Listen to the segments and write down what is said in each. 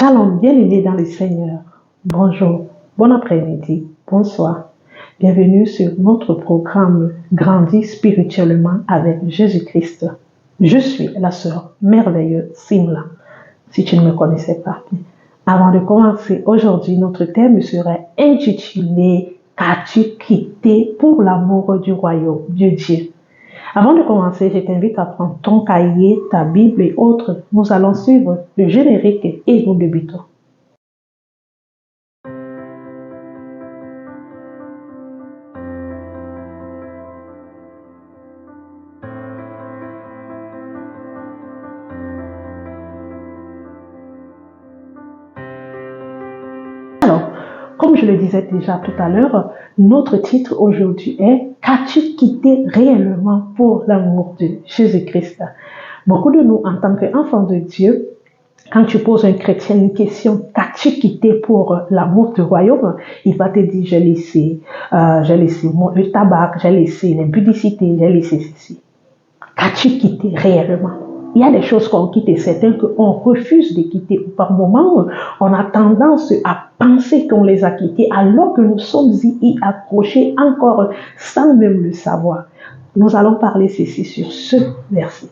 Shalom, bien-aimés dans le Seigneur. Bonjour, bon après-midi, bonsoir. Bienvenue sur notre programme Grandir spirituellement avec Jésus-Christ. Je suis la sœur merveilleuse Simla, si tu ne me connaissais pas. Avant de commencer, aujourd'hui, notre thème serait intitulé « Qu'as-tu quitté pour l'amour du royaume de Dieu ?» Avant de commencer, je t'invite à prendre ton cahier, ta Bible et autres. Nous allons suivre le générique et nous débutons. Alors, comme je le disais déjà tout à l'heure, notre titre aujourd'hui est « Qu'as-tu quitté réellement pour l'amour de Jésus-Christ ?» Beaucoup de nous, en tant qu'enfants de Dieu, quand tu poses à un chrétien une question, qu'as-tu quitté pour l'amour du royaume? Il va te dire, j'ai laissé le tabac, j'ai laissé l'impudicité, j'ai laissé ceci. Qu'as-tu quitté réellement? Il y a des choses qu'on quitte et certaines qu'on refuse de quitter. Par moments, on a tendance à penser qu'on les a quittés alors que nous sommes y accrochés encore sans même le savoir. Nous allons parler ceci sur ce verset.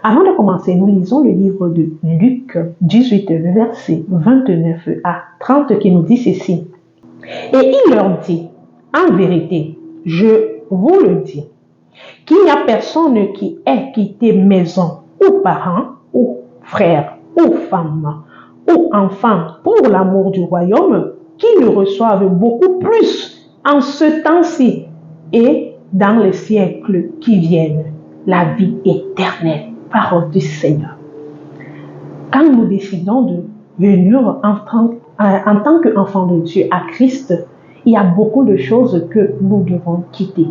Avant de commencer, nous lisons le livre de Luc 18, le verset 29 à 30 qui nous dit ceci. Et il leur dit, en vérité, je vous le dis, qu'il n'y a personne qui ait quitté maison ou parents ou frères ou femmes ou enfants pour l'amour du royaume qui ne reçoivent beaucoup plus en ce temps-ci et dans les siècles qui viennent la vie éternelle. Parole du Seigneur. Quand nous décidons de venir en tant qu'enfants de Dieu à Christ, il y a beaucoup de choses que nous devons quitter.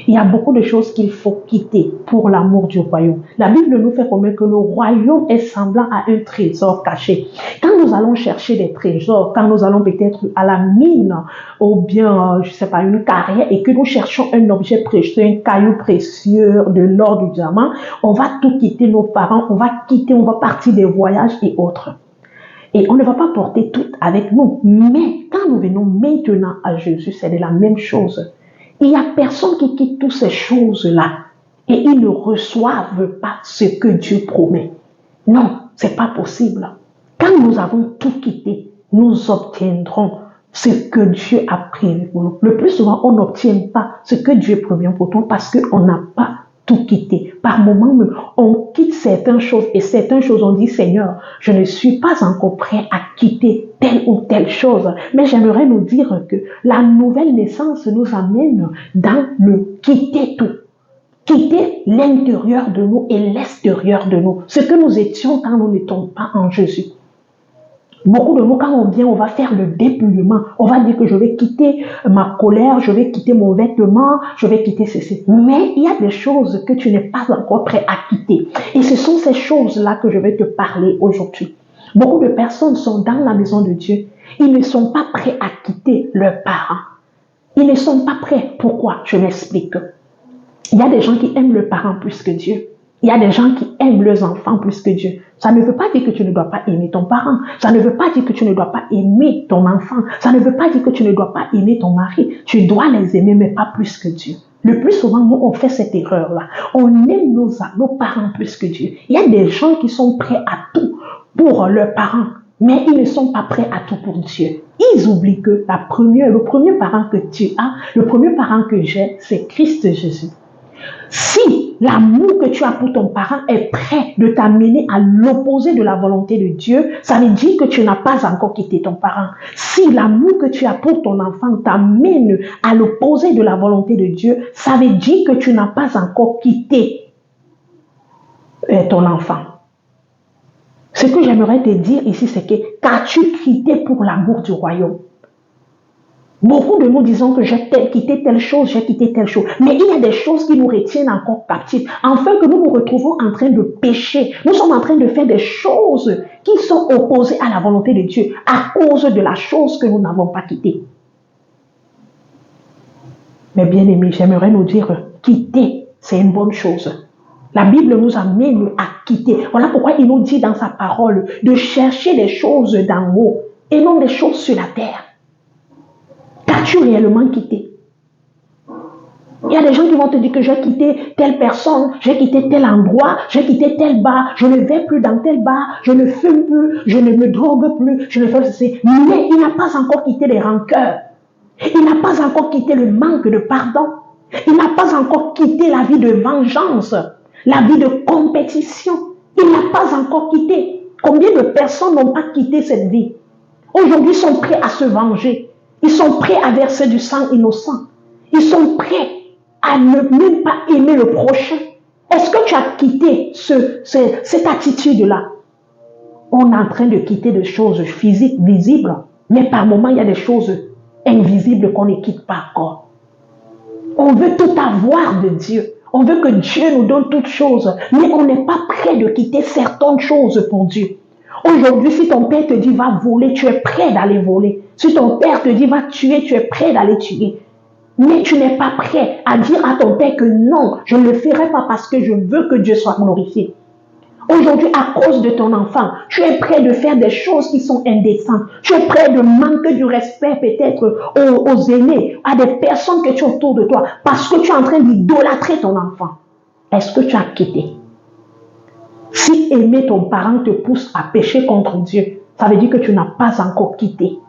Il y a beaucoup de choses qu'il faut quitter pour l'amour du royaume. La Bible nous fait connaître que le royaume est semblant à un trésor caché. Quand nous allons chercher des trésors, quand nous allons peut-être à la mine ou bien, une carrière et que nous cherchons un objet précieux, un caillou précieux, de l'or, du diamant, on va tout quitter, nos parents, on va partir des voyages et autres. Et on ne va pas porter tout avec nous. Mais quand nous venons maintenant à Jésus, c'est de la même chose. Il n'y a personne qui quitte toutes ces choses-là et ils ne reçoivent pas ce que Dieu promet. Non, c'est pas possible. Quand nous avons tout quitté, nous obtiendrons ce que Dieu a prévu pour nous. Le plus souvent, on n'obtient pas ce que Dieu promet pour nous parce qu'on n'a pas tout quitté. Par moments même, on quitte certaines choses et certaines choses, on dit, Seigneur, je ne suis pas encore prêt à quitter telle ou telle chose. Mais j'aimerais nous dire que la nouvelle naissance nous amène dans le quitter tout. Quitter l'intérieur de nous et l'extérieur de nous. Ce que nous étions quand nous n'étions pas en Jésus. Beaucoup de nous, quand on vient, on va faire le dépouillement. On va dire que je vais quitter ma colère, je vais quitter mon vêtement, je vais quitter ceci. Mais il y a des choses que tu n'es pas encore prêt à quitter. Et ce sont ces choses-là que je vais te parler aujourd'hui. Beaucoup de personnes sont dans la maison de Dieu. Ils ne sont pas prêts à quitter leurs parents. Ils ne sont pas prêts. Pourquoi? Je m'explique. Il y a des gens qui aiment leurs parents plus que Dieu. Il y a des gens qui aiment leurs enfants plus que Dieu. Ça ne veut pas dire que tu ne dois pas aimer ton parent. Ça ne veut pas dire que tu ne dois pas aimer ton enfant. Ça ne veut pas dire que tu ne dois pas aimer ton mari. Tu dois les aimer, mais pas plus que Dieu. Le plus souvent, nous, on fait cette erreur-là. On aime nos parents plus que Dieu. Il y a des gens qui sont prêts à tout pour leurs parents, mais ils ne sont pas prêts à tout pour Dieu. Ils oublient que le premier parent que tu as, le premier parent que j'ai, c'est Christ Jésus. Si l'amour que tu as pour ton parent est prêt de t'amener à l'opposé de la volonté de Dieu, ça veut dire que tu n'as pas encore quitté ton parent. Si l'amour que tu as pour ton enfant t'amène à l'opposé de la volonté de Dieu, ça veut dire que tu n'as pas encore quitté ton enfant. Ce que j'aimerais te dire ici, c'est que qu'as-tu quitté pour l'amour du royaume? Beaucoup de nous disons que j'ai quitté telle chose, j'ai quitté telle chose. Mais il y a des choses qui nous retiennent encore captifs. Enfin que nous nous retrouvons en train de pécher. Nous sommes en train de faire des choses qui sont opposées à la volonté de Dieu à cause de la chose que nous n'avons pas quittée. Mais bien aimés, j'aimerais nous dire, quitter, c'est une bonne chose. La Bible nous amène à quitter. Voilà pourquoi il nous dit dans sa parole de chercher les choses d'en haut et non les choses sur la terre. Qu'as-tu réellement quitté? Il y a des gens qui vont te dire que j'ai quitté telle personne, j'ai quitté tel endroit, j'ai quitté tel bar, je ne vais plus dans tel bar, je ne fume plus, je ne me drogue plus, je ne fais ceci. Mais il n'a pas encore quitté les rancœurs. Il n'a pas encore quitté le manque de pardon. Il n'a pas encore quitté la vie de vengeance, la vie de compétition. Il n'a pas encore quitté. Combien de personnes n'ont pas quitté cette vie? Aujourd'hui, ils sont prêts à se venger. Ils sont prêts à verser du sang innocent. Ils sont prêts à ne même pas aimer le prochain. Est-ce que tu as quitté cette attitude-là? On est en train de quitter des choses physiques, visibles, mais par moments, il y a des choses invisibles qu'on ne quitte pas encore. On veut tout avoir de Dieu. On veut que Dieu nous donne toutes choses, mais on n'est pas prêt de quitter certaines choses pour Dieu. Aujourd'hui, si ton père te dit va voler, tu es prêt d'aller voler. Si ton père te dit va tuer, tu es prêt d'aller tuer. Mais tu n'es pas prêt à dire à ton père que non, je ne le ferai pas parce que je veux que Dieu soit glorifié. Aujourd'hui, à cause de ton enfant, tu es prêt de faire des choses qui sont indécentes. Tu es prêt de manquer du respect peut-être aux aînés, à des personnes que tu as autour de toi, parce que tu es en train d'idolâtrer ton enfant. Est-ce que tu as quitté? Si aimer ton parent te pousse à pécher contre Dieu, ça veut dire que tu n'as pas encore quitté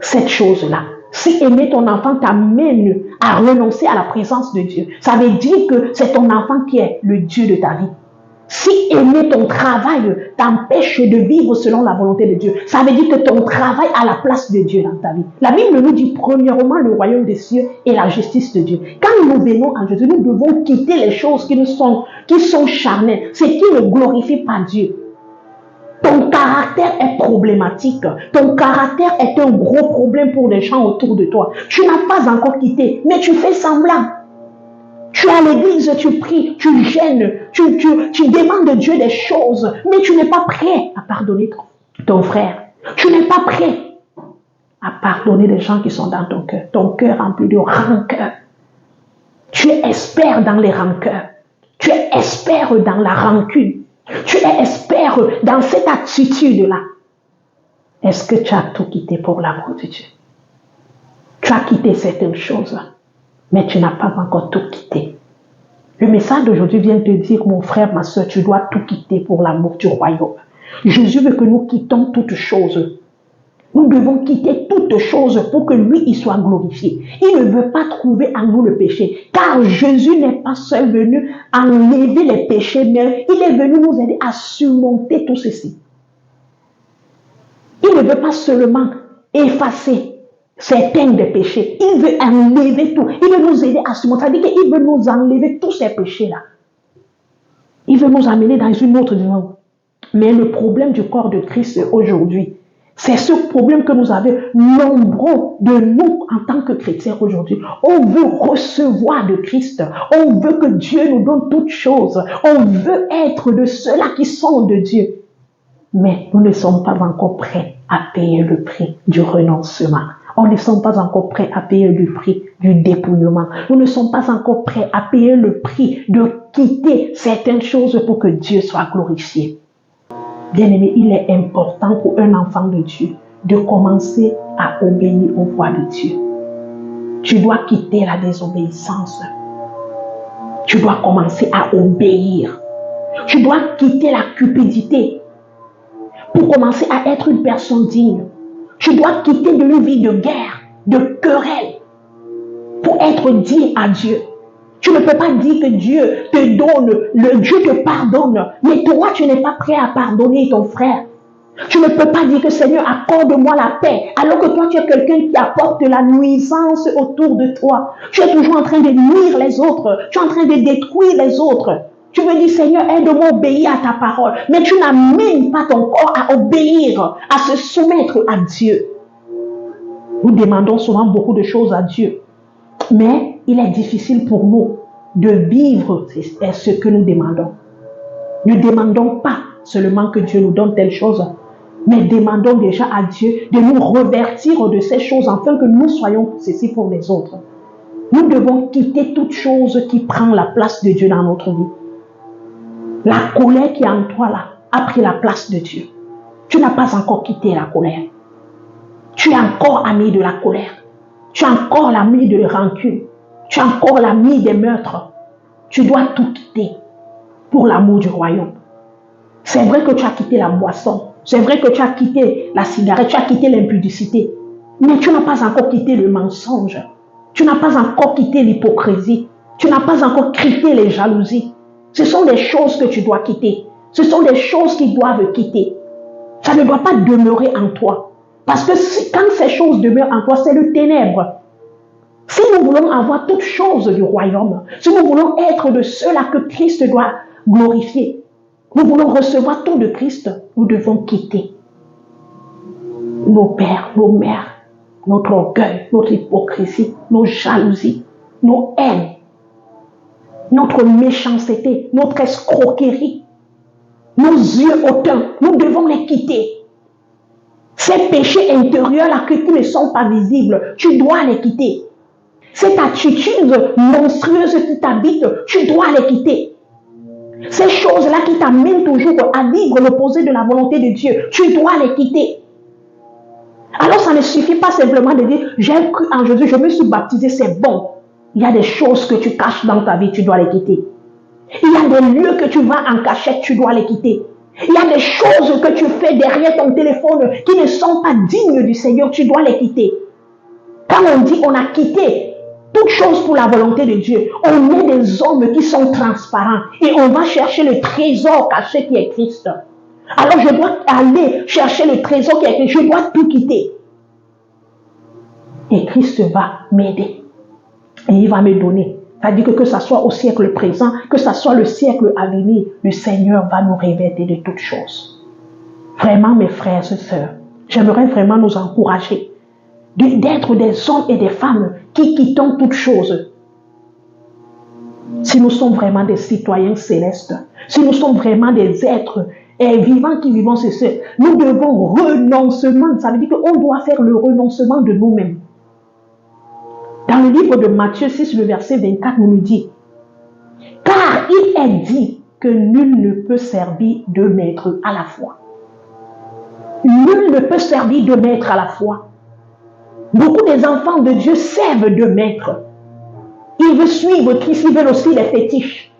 cette chose-là. Si aimer ton enfant t'amène à renoncer à la présence de Dieu, ça veut dire que c'est ton enfant qui est le Dieu de ta vie. Si aimer ton travail t'empêche de vivre selon la volonté de Dieu, ça veut dire que ton travail a la place de Dieu dans ta vie. La Bible nous dit premièrement le royaume des cieux et la justice de Dieu. Quand nous venons à Jésus, nous devons quitter les choses qui sont charnelles, ce qui ne glorifie pas Dieu. Ton caractère est problématique. Ton caractère est un gros problème pour les gens autour de toi. Tu n'as pas encore quitté, mais tu fais semblant. Tu es à l'église, tu pries, tu gênes, tu demandes de Dieu des choses, mais tu n'es pas prêt à pardonner ton frère. Tu n'es pas prêt à pardonner les gens qui sont dans ton cœur rempli de rancœur. Tu es expert dans les rancœurs. Tu es expert dans la rancune. Tu es expert dans cette attitude-là. Est-ce que tu as tout quitté pour l'amour de Dieu? Tu as quitté certaines choses, mais tu n'as pas encore tout quitté. Le message d'aujourd'hui vient te dire, mon frère, ma soeur, tu dois tout quitter pour l'amour du royaume. Jésus veut que nous quittons toutes choses. Nous devons quitter toutes choses pour que lui, il soit glorifié. Il ne veut pas trouver en nous le péché. Car Jésus n'est pas seul venu enlever les péchés, mais il est venu nous aider à surmonter tout ceci. Il ne veut pas seulement effacer certains des péchés. Il veut enlever tout. Il veut nous aider à surmonter. C'est-à-dire qu'il veut nous enlever tous ces péchés-là. Il veut nous amener dans une autre dimension. Mais le problème du corps de Christ aujourd'hui, c'est ce problème que nous avons nombreux de nous en tant que chrétiens aujourd'hui. On veut recevoir de Christ. On veut que Dieu nous donne toutes choses. On veut être de ceux-là qui sont de Dieu. Mais nous ne sommes pas encore prêts à payer le prix du renoncement. On ne sommes pas encore prêts à payer le prix du dépouillement. Nous ne sommes pas encore prêts à payer le prix de quitter certaines choses pour que Dieu soit glorifié. Bien-aimé, il est important pour un enfant de Dieu de commencer à obéir aux voix de Dieu. Tu dois quitter la désobéissance. Tu dois commencer à obéir. Tu dois quitter la cupidité pour commencer à être une personne digne. Tu dois quitter de une vie de guerre, de querelle, pour être digne à Dieu. Tu ne peux pas dire que Dieu te donne, Dieu te pardonne, mais toi, tu n'es pas prêt à pardonner ton frère. Tu ne peux pas dire que Seigneur, accorde-moi la paix, alors que toi, tu es quelqu'un qui apporte de la nuisance autour de toi. Tu es toujours en train de nuire les autres. Tu es en train de détruire les autres. Tu veux dire, Seigneur, aide-moi à obéir à ta parole. Mais tu n'amènes pas ton corps à obéir, à se soumettre à Dieu. Nous demandons souvent beaucoup de choses à Dieu. Mais il est difficile pour nous de vivre ce que nous demandons. Ne demandons pas seulement que Dieu nous donne telle chose, mais demandons déjà à Dieu de nous revertir de ces choses afin que nous soyons ceci pour les autres. Nous devons quitter toute chose qui prend la place de Dieu dans notre vie. La colère qui est en toi là a pris la place de Dieu. Tu n'as pas encore quitté la colère. Tu es encore ami de la colère. Tu es encore l'ami de la rancune. Tu es encore l'ami des meurtres. Tu dois tout quitter pour l'amour du royaume. C'est vrai que tu as quitté la boisson. C'est vrai que tu as quitté la cigarette. Tu as quitté l'impudicité. Mais tu n'as pas encore quitté le mensonge. Tu n'as pas encore quitté l'hypocrisie. Tu n'as pas encore quitté les jalousies. Ce sont des choses que tu dois quitter. Ce sont des choses qui doivent quitter. Ça ne doit pas demeurer en toi. Parce que quand ces choses demeurent en toi, c'est le ténèbre. Si nous voulons avoir toutes choses du royaume, si nous voulons être de ceux-là que Christ doit glorifier, nous voulons recevoir tout de Christ, nous devons quitter nos pères, nos mères, notre orgueil, notre hypocrisie, nos jalousies, nos haines, notre méchanceté, notre escroquerie, nos yeux hautains. Nous devons les quitter. Ces péchés intérieurs-là qui ne sont pas visibles, tu dois les quitter. Cette attitude monstrueuse qui t'habite, tu dois les quitter. Ces choses-là qui t'amènent toujours à vivre l'opposé de la volonté de Dieu, tu dois les quitter. Alors ça ne suffit pas simplement de dire, j'ai cru en Jésus, je me suis baptisé, c'est bon. Il y a des choses que tu caches dans ta vie, tu dois les quitter. Il y a des lieux que tu vas en cachette, tu dois les quitter. Il y a des choses que tu fais derrière ton téléphone qui ne sont pas dignes du Seigneur, tu dois les quitter. Quand on dit on a quitté toute chose pour la volonté de Dieu, on est des hommes qui sont transparents et on va chercher le trésor caché qui est Christ. Alors je dois aller chercher le trésor qui est Christ, je dois tout quitter. Et Christ va m'aider et il va me donner. C'est-à-dire que ça soit au siècle présent, que ça soit le siècle à venir, le Seigneur va nous revêtir de toutes choses. Vraiment, mes frères et sœurs, j'aimerais vraiment nous encourager d'être des hommes et des femmes qui quittons toutes choses. Si nous sommes vraiment des citoyens célestes, si nous sommes vraiment des êtres vivants qui vivons sur ce, nous devons renoncement. Ça veut dire qu'on doit faire le renoncement de nous-mêmes. Dans le livre de Matthieu 6, le verset 24 nous le dit. Car il est dit que nul ne peut servir deux maîtres à la fois. Nul ne peut servir deux maîtres à la fois. Beaucoup des enfants de Dieu servent deux maîtres. Ils veulent suivre Christ, ils veulent aussi les fétiches.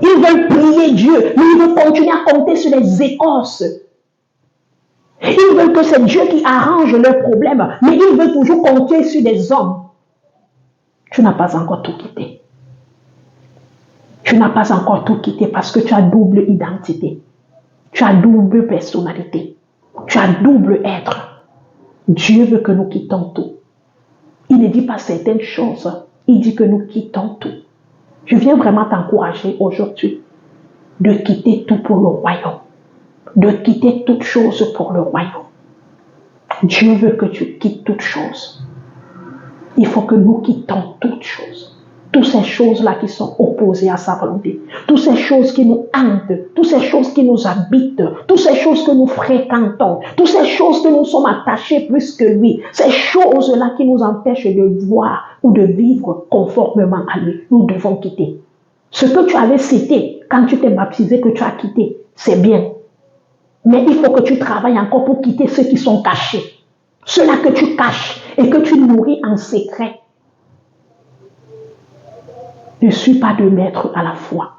Ils veulent prier Dieu, mais ils veulent continuer à compter sur les écorces. Ils veulent que c'est Dieu qui arrange leurs problèmes, mais ils veulent toujours compter sur des hommes. Tu n'as pas encore tout quitté. Tu n'as pas encore tout quitté parce que tu as double identité. Tu as double personnalité. Tu as double être. Dieu veut que nous quittons tout. Il ne dit pas certaines choses. Il dit que nous quittons tout. Je viens vraiment t'encourager aujourd'hui de quitter tout pour le royaume. De quitter toutes choses pour le royaume. Dieu veut que tu quittes toutes choses. Il faut que nous quittons toutes choses. Toutes ces choses-là qui sont opposées à sa volonté. Toutes ces choses qui nous hantent. Toutes ces choses qui nous habitent. Toutes ces choses que nous fréquentons. Toutes ces choses que nous sommes attachés plus que lui. Ces choses-là qui nous empêchent de voir ou de vivre conformément à lui. Nous devons quitter. Ce que tu avais cité quand tu t'es baptisé, que tu as quitté, c'est bien. Mais il faut que tu travailles encore pour quitter ceux qui sont cachés. Ceux-là que tu caches et que tu nourris en secret. Ne suis pas deux maîtres à la fois.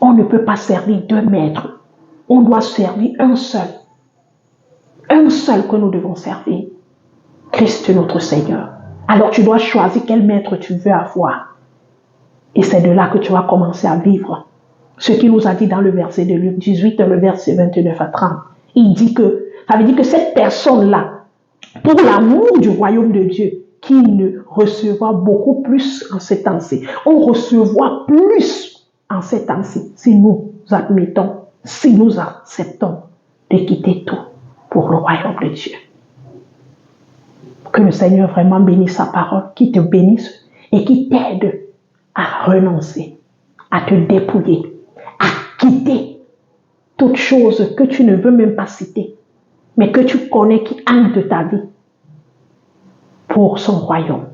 On ne peut pas servir deux maîtres. On doit servir un seul. Un seul que nous devons servir. Christ notre Seigneur. Alors tu dois choisir quel maître tu veux avoir. Et c'est de là que tu vas commencer à vivre. Ce qu'il nous a dit dans le verset de Luc 18, le verset 29 à 30. Il dit que, ça veut dire que cette personne-là, pour l'amour du royaume de Dieu, qu'il ne recevra beaucoup plus en ces temps-ci. On recevra plus en ces temps-ci si nous admettons, si nous acceptons de quitter tout pour le royaume de Dieu. Que le Seigneur vraiment bénisse sa parole, qui te bénisse et qui t'aide à renoncer, à te dépouiller, à quitter toutes choses que tu ne veux même pas citer, mais que tu connais qui hantent ta vie pour son royaume.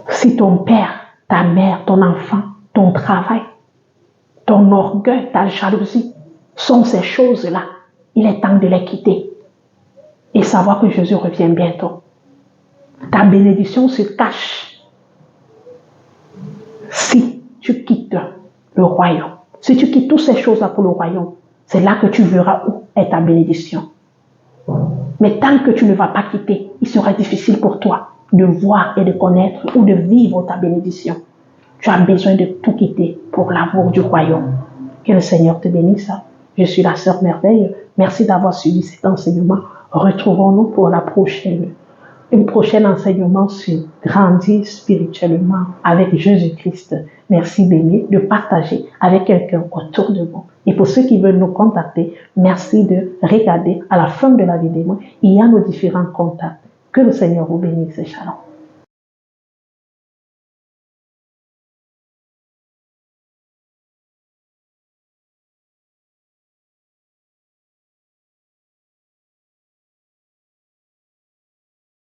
Si ton père, ta mère, ton enfant ton travail, ton orgueil, ta jalousie sont ces choses-là. Il est temps de les quitter et savoir que Jésus revient bientôt. Ta bénédiction se cache si tu quittes le royaume. Si tu quittes toutes ces choses-là pour le royaume, c'est là que tu verras où est ta bénédiction. Mais tant que tu ne vas pas quitter, il sera difficile pour toi de voir et de connaître ou de vivre ta bénédiction. Tu as besoin de tout quitter pour l'amour du royaume. Que le Seigneur te bénisse. Je suis la sœur Merveille. Merci d'avoir suivi cet enseignement. Retrouvons-nous pour un prochain enseignement sur grandir spirituellement avec Jésus-Christ. Merci béni de partager avec quelqu'un autour de vous. Et pour ceux qui veulent nous contacter, merci de regarder à la fin de la vidéo. Il y a nos différents contacts. Que le Seigneur vous bénisse. Shalom.